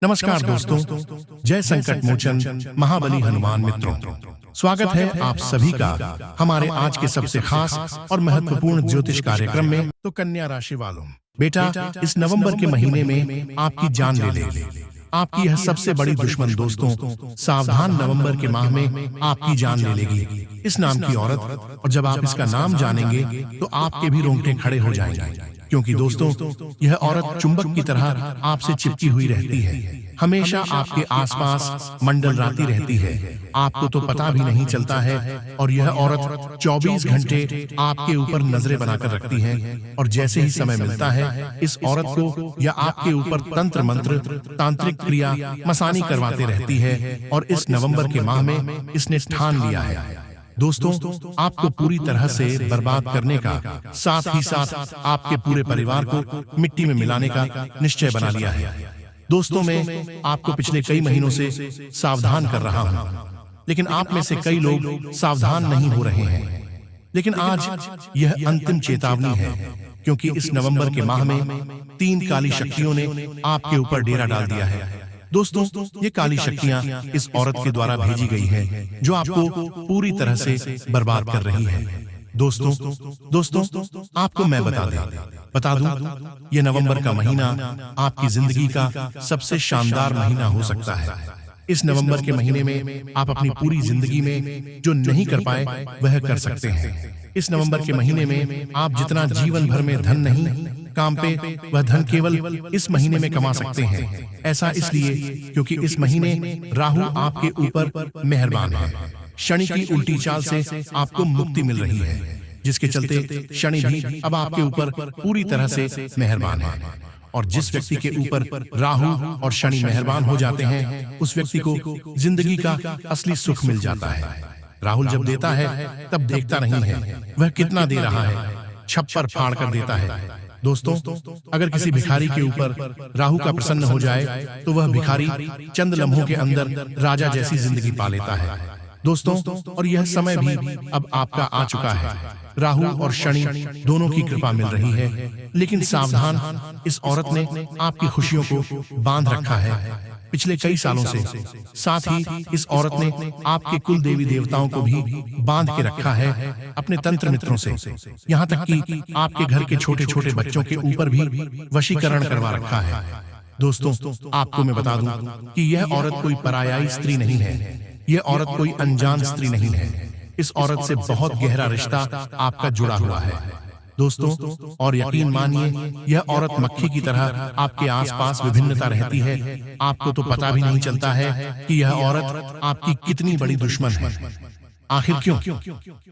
नमस्कार दोस्तों, जय संकट मोचन महाबली हनुमान मित्रों। स्वागत है आप सभी का हमारे आज के सबसे खास और महत्वपूर्ण ज्योतिष कार्यक्रम में। तो कन्या राशि वालों, बेटा इस नवंबर के महीने में आपकी जान ले ले आपकी यह सबसे बड़ी दुश्मन दोस्तों, सावधान। नवंबर के माह में आपकी जान ले लेगी इस नाम की औरत, और जब आप इसका नाम जानेंगे तो आपके भी रोंगटे खड़े हो जाएंगे, क्योंकि दोस्तों यह औरत चुंबक की तरह आपसे चिपकी हुई रहती है, हमेशा आपके आसपास मंडलराती रहती है, आपको तो पता भी नहीं चलता है। और यह औरत 24 घंटे आपके ऊपर नजरें बनाकर रखती है, और जैसे ही समय मिलता है इस औरत को या आपके ऊपर तंत्र मंत्र, तांत्रिक क्रिया, मसानी करवाते रहती है। और इस नवंबर के माह में इसने ठान लिया है दोस्तों, आपको पूरी तरह से बर्बाद करने का, साथ ही साथ आपके पूरे परिवार को मिट्टी में मिलाने का निश्चय बना लिया है। दोस्तों मैं आपको पिछले कई महीनों से सावधान कर रहा हूं, लेकिन आप में से कई लोग सावधान नहीं हो रहे हैं। लेकिन आज यह अंतिम चेतावनी है, क्योंकि इस नवंबर के माह में 3 काली शक्तियों ने आपके ऊपर डेरा डाल दिया है। दोस्तों ये काली शक्तियां इस औरत के द्वारा भेजी गई है, जो आपको पूरी तरह से बर्बाद कर रही है। दोस्तों आपको मैं बता दूं, ये नवंबर का महीना आपकी जिंदगी का सबसे शानदार महीना हो सकता है। इस नवंबर के महीने में आप अपनी पूरी जिंदगी में जो नहीं कर पाए वह कर सकते हैं। इस नवंबर के महीने में आप जितना जीवन भर में धन नहीं काम पे, वह धन केवल इस महीने में कमा सकते हैं। ऐसा इसलिए क्योंकि इस महीने राहु आपके ऊपर मेहरबान है। शनि की उल्टी चाल से आपको मुक्ति मिल रही है, जिसके चलते शनि भी अब आपके ऊपर पूरी तरह से मेहरबान है। और जिस व्यक्ति के ऊपर राहु और शनि मेहरबान हो जाते हैं, उस व्यक्ति को जिंदगी का असली सुख मिल जाता है। राहुल जब देता है तब देखता नहीं है वह कितना दे रहा है, छप्पर फाड़ कर देता है। दोस्तों अगर किसी भिखारी के ऊपर राहु का प्रसन्न हो जाए तो वह भिखारी चंद लम्हों के अंदर राजा जैसी जिंदगी पा लेता है। दोस्तों और यह समय भी अब आपका आ चुका है। राहु और शनि दोनों की कृपा मिल रही है, लेकिन सावधान, इस औरत ने आपकी खुशियों को बांध रखा है पिछले कई सालों से। साथ ही इस औरत ने आपके कुल देवी देवताओं को भी बांध के रखा है अपने तंत्र मित्रों से, यहाँ तक कि आपके घर के छोटे छोटे बच्चों के ऊपर भी वशीकरण करवा रखा है। दोस्तों आपको मैं बता दूं कि यह औरत कोई परायाई स्त्री नहीं है, यह औरत कोई अनजान स्त्री नहीं है। इस औरत से बहुत गहरा रिश्ता आपका जुड़ा हुआ है दोस्तों, और यकीन मानिए यह औरत मक्खी की तरह आपके आसपास विभिन्नता रहती है। आपको तो पता भी नहीं चलता है कि यह औरत आपकी कितनी बड़ी दुश्मन है। आखिर क्यों?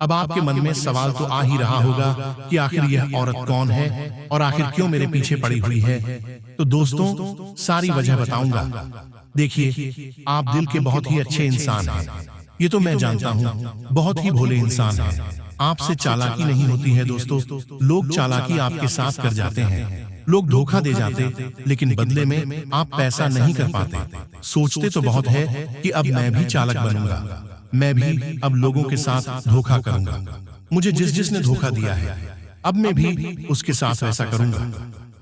अब आपके मन में सवाल तो आ ही रहा होगा कि आखिर यह औरत कौन है और आखिर क्यों मेरे पीछे पड़ी हुई है। तो दोस्तों सारी वजह बताऊंगा। देखिए आप दिल के बहुत ही अच्छे इंसान हैं, ये तो मैं जानता हूँ, बहुत ही भोले इंसान हैं। आपसे चालाकी नहीं होती है दोस्तों, लोग चालाकी आपके साथ कर जाते हैं, लोग धोखा दे जाते, लेकिन बदले में आप पैसा नहीं कर पाते। सोचते तो बहुत है कि अब मैं भी चालाक बनूंगा, मैं भी अब लोगों के साथ धोखा करूंगा, मुझे जिसने धोखा दिया है अब मैं भी उसके साथ वैसा करूंगा,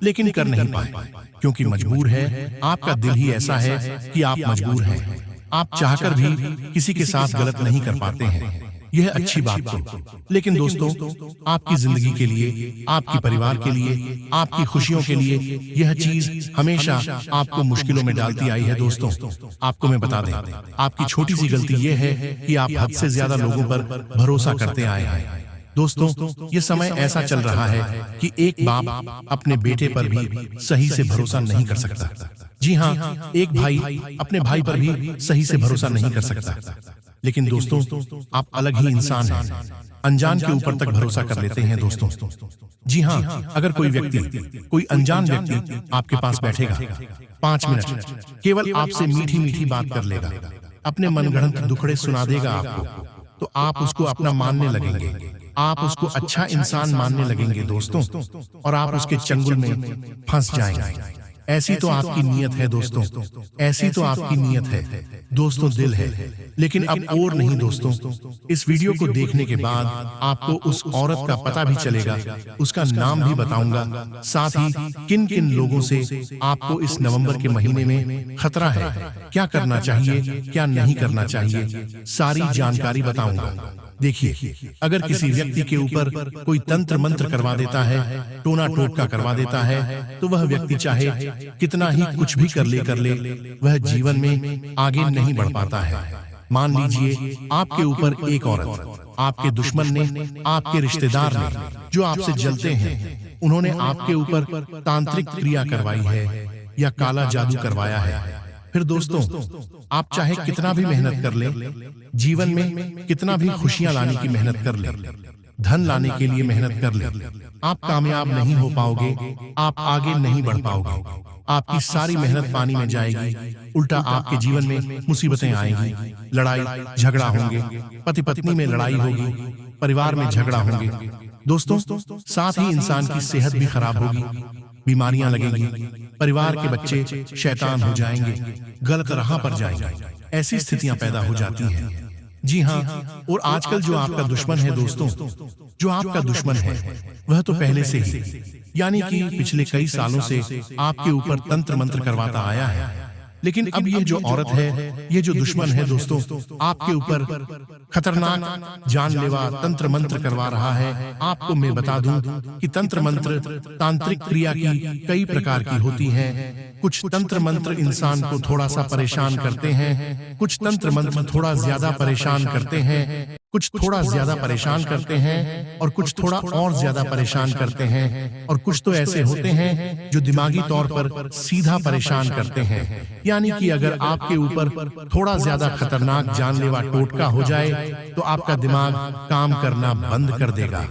लेकिन कर नहीं पाए, क्योंकि मजबूर है। आपका दिल ही ऐसा है कि आप मजबूर हैं, आप चाहकर भी किसी के साथ गलत नहीं कर पाते हैं। यह अच्छी बात तो, लेकिन दोस्तों आपकी जिंदगी के लिए, आपके परिवार के लिए, आपकी खुशियों के लिए यह चीज हमेशा आपको मुश्किलों में डालती आई है। दोस्तों आपको मैं बता दें, आपकी छोटी सी गलती यह है कि आप हद से ज्यादा लोगों पर भरोसा करते आए हैं। दोस्तों ये समय ऐसा चल रहा है कि एक बाप अपने बेटे पर भी सही से भरोसा नहीं कर सकता। जी हाँ, एक भाई अपने भाई पर भी सही से भरोसा नहीं कर सकता। लेकिन दोस्तों आप अलग ही इंसान हैं, अनजान के ऊपर तक भरोसा कर लेते हैं। दोस्तों जी हाँ, अगर कोई व्यक्ति, कोई अनजान व्यक्ति आपके पास बैठेगा 5 मिनट, केवल आपसे मीठी मीठी बात कर लेगा, अपने मनगढ़ंत दुखड़े सुना देगा आपको, तो आप उसको अपना मानने लगेंगे, आप उसको अच्छा इंसान मानने लगेंगे दोस्तों, और आप उसके चंगुल में फंस जाएंगे। ऐसी तो आपकी नीयत है दोस्तों, ऐसी तो आपकी नीयत है दोस्तों, दिल है। लेकिन अब और नहीं दोस्तों, इस वीडियो को देखने के बाद आपको उस औरत का पता भी चलेगा, उसका नाम भी बताऊंगा, साथ ही किन किन लोगों से आपको इस नवंबर के महीने में खतरा है, क्या करना चाहिए, क्या नहीं करना चाहिए, सारी जानकारी बताऊंगा। देखिए, अगर किसी व्यक्ति के ऊपर कोई तंत्र मंत्र करवा देता है, टोना टोटका करवा देता है, तो वह व्यक्ति चाहे कितना ही कुछ भी कर ले, वह जीवन में आगे नहीं बढ़ पाता है। मान लीजिए आपके ऊपर एक औरत, आपके दुश्मन ने, आपके रिश्तेदार ने, जो आपसे जलते हैं, उन्होंने आपके ऊपर तांत्रिक क्रिया करवाई है या काला जादू करवाया है। फिर दोस्तों, आप चाहे कितना भी मेहनत कर लें, जीवन में कितना भी खुशियां लाने की मेहनत कर लें, धन लाने के लिए मेहनत कर लें, आप कामयाब नहीं हो पाओगे, आप आगे नहीं बढ़ पाओगे। आपकी सारी मेहनत पानी में जाएगी, उल्टा आपके जीवन में मुसीबतें आएंगी, लड़ाई झगड़ा होंगे, पति पत्नी में लड़ाई होगी, परिवार में झगड़ा होंगे दोस्तों, साथ ही इंसान की सेहत भी खराब होगी, बीमारियां लगेंगी, परिवार के बच्चे शैतान हो जाएंगे, गलत राह पर जाएंगे, ऐसी स्थितियां पैदा हो जाती हैं। जी हाँ, और आजकल जो आपका दुश्मन है दोस्तों, जो आपका दुश्मन है, वह तो पहले से ही, यानी कि पिछले कई सालों से आपके ऊपर तंत्र मंत्र करवाता आया है। लेकिन अब ये जो औरत है, ये जो दुश्मन है दोस्तों, आपके ऊपर खतरनाक जानलेवा तंत्र मंत्र करवा रहा है। आपको मैं बता दूं कि तंत्र मंत्र तांत्रिक क्रिया की कई प्रकार की होती हैं। कुछ तंत्र मंत्र इंसान को थोड़ा सा परेशान करते हैं, कुछ तंत्र मंत्र थोड़ा ज्यादा परेशान करते हैं, कुछ थोड़ा ज्यादा परेशान करते हैं, और कुछ थोड़ा और ज्यादा परेशान करते हैं, और कुछ तो ऐसे होते हैं जो दिमागी तौर पर सीधा परेशान करते हैं। यानी कि अगर आपके ऊपर थोड़ा ज्यादा खतरनाक जानलेवा टोटका हो जाए तो आपका दिमाग काम करना बंद कर देगा।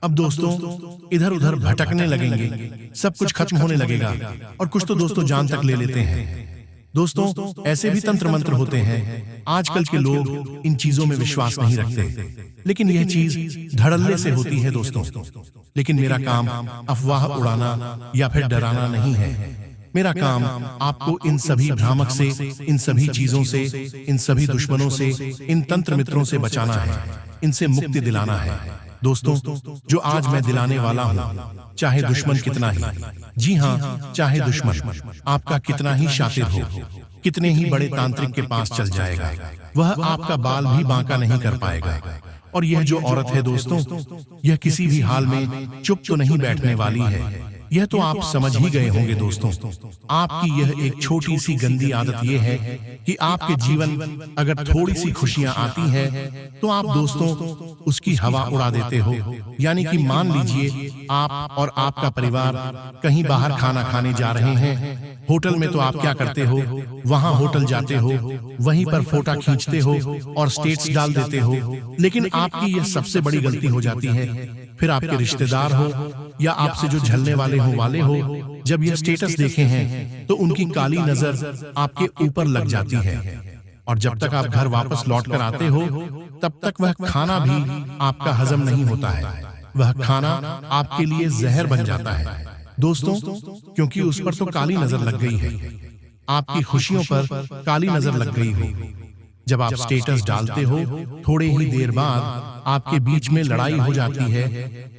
अब दोस्तों, इधर उधर भटकने लगेंगे, सब कुछ खत्म होने लगेगा, और कुछ तो दोस्तों जान तक ले लेते हैं। दोस्तों, ऐसे भी तंत्र मंत्र होते हैं। आजकल के लोग इन चीजों में विश्वास नहीं रखते, लेकिन यह चीज धड़ल्ले से होती है दोस्तों। लेकिन मेरा काम अफवाह उड़ाना या फिर डराना नहीं है। मेरा काम आपको इन सभी भ्रामक से, इन सभी चीजों से, इन सभी दुश्मनों से, इन तंत्र मित्रों से बचाना है, इनसे मुक्ति दिलाना है। दोस्तों, जो आज मैं दिलाने वाला हूँ, चाहे दुश्मन कितना ही, जी हाँ, चाहे दुश्मन आपका कितना ही शातिर हो, कितने ही बड़े तांत्रिक के पास चल जाएगा, वह आपका बाल भी बांका नहीं कर पाएगा। और यह जो औरत है दोस्तों, यह किसी भी हाल में चुप तो नहीं बैठने वाली है। यह तो आप समझ ही गए होंगे दोस्तों। आपकी यह एक छोटी सी गंदी आदत यह है कि आपके जीवन अगर थोड़ी सी खुशियां आती हैं तो आप दोस्तों उसकी हवा उड़ा देते हो। यानी कि मान लीजिए आप और आपका परिवार कहीं बाहर खाना खाने जा रहे हैं, होटल में तो आप क्या करते हो, वहां होटल जाते हो, वहीं पर फोटो खींचते हो और स्टेटस डाल देते हो। लेकिन आपकी यह सबसे बड़ी गलती हो जाती है। फिर आपके रिश्तेदार हो या आपसे जो झलने वाले हो, जब यह स्टेटस देखे हैं तो उनकी काली नजर आपके ऊपर लग जाती है, और जब तक आप घर वापस लौट कर आते हो तब तक वह खाना भी आपका हजम नहीं होता है। वह खाना आपके लिए जहर बन जाता है दोस्तों, क्योंकि उस पर तो काली नजर लग गई है, आपकी खुशियों पर काली नजर लग गई हो। जब आप स्टेटस डालते हो, थोड़े ही देर बाद आपके बीच में लड़ाई हो जाती है,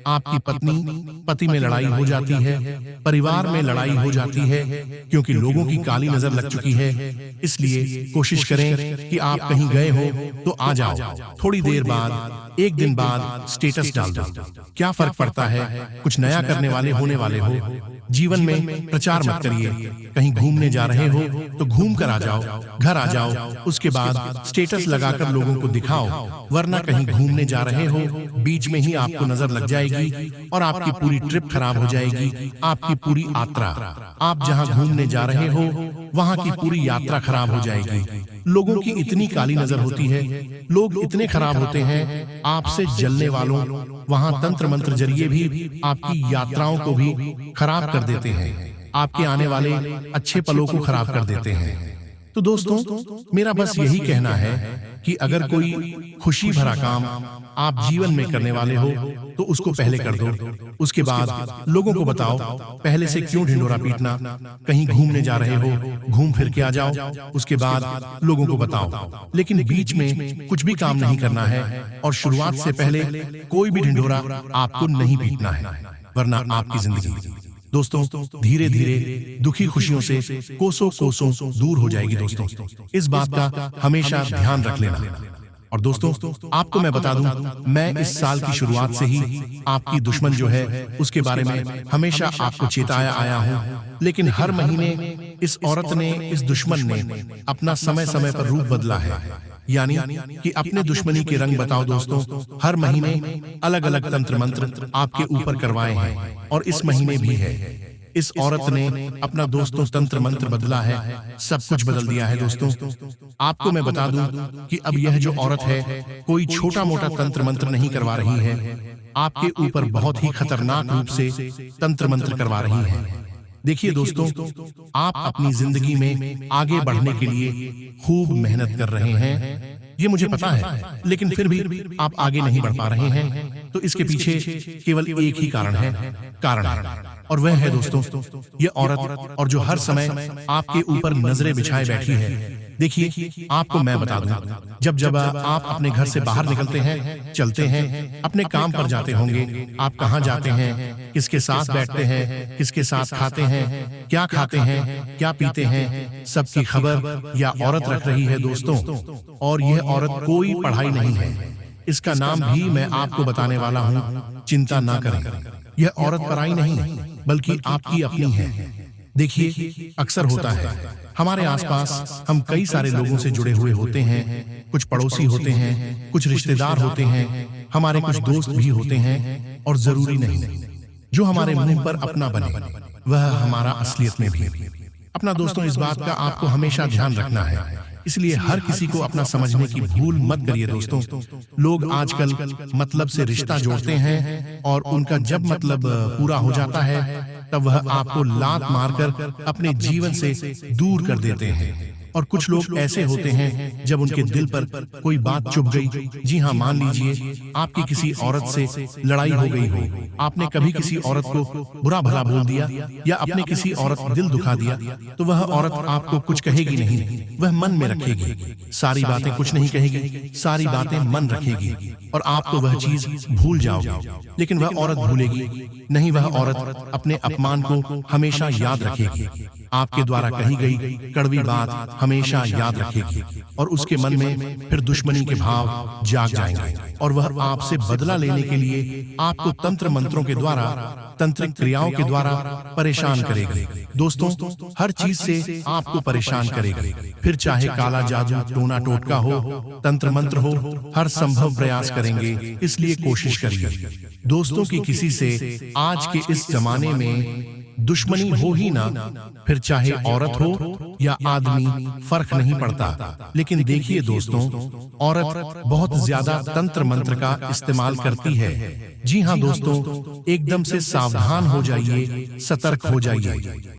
आपकी पत्नी पति में लड़ाई हो जाती है, परिवार में लड़ाई हो जाती है, क्योंकि लोगों की काली नजर लग चुकी है। इसलिए कोशिश करें कि आप कहीं गए हो तो आ जाओ, थोड़ी देर बाद, एक दिन बाद स्टेटस डाल दो। क्या फर्क पड़ता है, कुछ नया करने वाले होने वाले हो। जीवन में प्रचार मत करिए। कहीं घूमने जा रहे हो तो घूम कर आ जाओ, घर आ जाओ, उसके बाद स्टेटस लगाकर लोगों को दिखाओ। वरना कहीं घूमने जा रहे हो, बीच में ही आपको नजर लग जाएगी और आपकी पूरी ट्रिप खराब हो जाएगी, आपकी पूरी यात्रा, आप जहां घूमने जा रहे हो वहां की पूरी यात्रा खराब हो जाएगी। लोगों की इतनी काली नजर होती है, लोग इतने खराब होते हैं, आपसे जलने वालों वहां तंत्र मंत्र जरिए भी आपकी यात्राओं को भी खराब कर देते हैं, आपके आने वाले अच्छे पलों को खराब कर देते हैं। तो दोस्तों, मेरा बस यही कहना है कि अगर कोई खुशी भरा काम आप जीवन में करने वाले हो तो उसको पहले कर दो। उसके बाद लोगों को बताओ। पहले से क्यों ढिंढोरा पीटना? कहीं घूमने जा रहे हो, घूम फिर के आ जाओ, उसके बाद लोगों को बताओ। लेकिन बीच में कुछ भी काम नहीं करना है और शुरुआत से पहले कोई भी ढिंढोरा आपको नहीं पीटना है, वरना आपकी जिंदगी दोस्तों धीरे धीरे दुखी खुशियों से कोसों कोसों दूर हो जाएगी। दोस्तों, इस बात का हमेशा ध्यान रख लेना। और दोस्तों, आपको मैं बता दूं, मैं इस साल की शुरुआत से ही आपकी दुश्मन जो है उसके बारे में हमेशा आपको चेताया आया हूं। लेकिन हर महीने इस औरत ने, इस दुश्मन ने अपना समय समय पर रूप बदला है। यानी कि अपने दुश्मनी के रंग बताओ दोस्तों। हर महीने अलग अलग तंत्र मंत्र आपके ऊपर करवाए हैं और इस महीने भी है। इस औरत ने अपना दोस्तों तंत्र मंत्र बदला है, सब कुछ बदल दिया है। दोस्तों, आपको मैं बता दूं कि अब यह जो औरत है कोई छोटा मोटा तंत्र मंत्र नहीं करवा रही है, आपके ऊपर बहुत ही खतरनाक रूप से तंत्र मंत्र करवा रही है। देखिए दोस्तों, आप अपनी जिंदगी में आगे बढ़ने के लिए खूब मेहनत कर रहे हैं, ये मुझे पता है, लेकिन फिर भी आप आगे नहीं बढ़ पा रहे हैं। तो इसके पीछे केवल एक ही कारण है, और वह है दोस्तों ये औरत, और जो हर समय आपके ऊपर नजरें बिछाए बैठी है। देखिए, आपको मैं बता दूं, जब जब आप अपने घर से बाहर निकलते हैं, चलते हैं, अपने काम पर जाते होंगे, आप कहाँ जाते हैं, किसके साथ बैठते हैं, किसके साथ खाते हैं, क्या खाते हैं, क्या पीते हैं, सबकी खबर या औरत रख रही है दोस्तों। और यह औरत कोई पढ़ाई नहीं है, इसका नाम भी मैं आपको बताने वाला हूँ, चिंता ना करें। यह औरत पराई नहीं बल्कि आपकी अपनी है। देखिए, अक्सर होता है हमारे आसपास हम कई सारे लोगों से जुड़े हुए होते हैं, कुछ पड़ोसी होते हैं, कुछ रिश्तेदार होते हैं, हमारे कुछ दोस्त भी होते हैं, और जरूरी नहीं जो हमारे मुंह पर अपना बने वह हमारा असलियत में भी अपना। दोस्तों, इस बात का आपको हमेशा ध्यान रखना है, इसलिए हर किसी को अपना समझने की भूल मत करिए दोस्तों। लोग आजकल मतलब से रिश्ता जोड़ते हैं और उनका जब मतलब पूरा हो जाता है तब वह आपको लात मारकर अपने जीवन से दूर कर देते हैं। और कुछ लोग ऐसे होते हैं जब उनके दिल पर कोई बात चुभ गई, जी हाँ, मान लीजिए आपकी किसी औरत से लड़ाई हो गई हो, आपने कभी किसी औरत को बुरा भला बोल दिया या अपने किसी औरत का दिल दुखा दिया, तो वह औरत आपको कुछ कहेगी नहीं, वह मन में रखेगी, सारी बातें कुछ नहीं कहेगी, सारी बातें मन रखेगी, और आप तो वह चीज भूल जाओगे, लेकिन वह औरत भूलेगी नहीं। वह औरत अपने अपमान को हमेशा याद रखेगी, आपके द्वारा कही गई कड़वी बात हमेशा याद रखेगी, और उसके मन में फिर दुश्मनी के भाव जाग जाएंगे, और वह आपसे बदला लेने के लिए आपको तंत्र मंत्रों के द्वारा, तंत्रिक क्रियाओं के द्वारा परेशान करेगी। दोस्तों, हर चीज से आपको परेशान करेगी, फिर चाहे काला जादू, टोना टोटका हो, तंत्र मंत्र हो, हर संभव प्रयास करेंगे। इसलिए कोशिश करिए दोस्तों कि किसी से आज के इस जमाने में दुश्मनी हो ही ना, फिर चाहे औरत हो या आदमी, फर्क नहीं पड़ता। लेकिन देखिए दोस्तों, औरत बहुत ज्यादा तंत्र मंत्र का इस्तेमाल करती है। जी हाँ दोस्तों, एकदम से सावधान हो जाइए, सतर्क हो जाइए।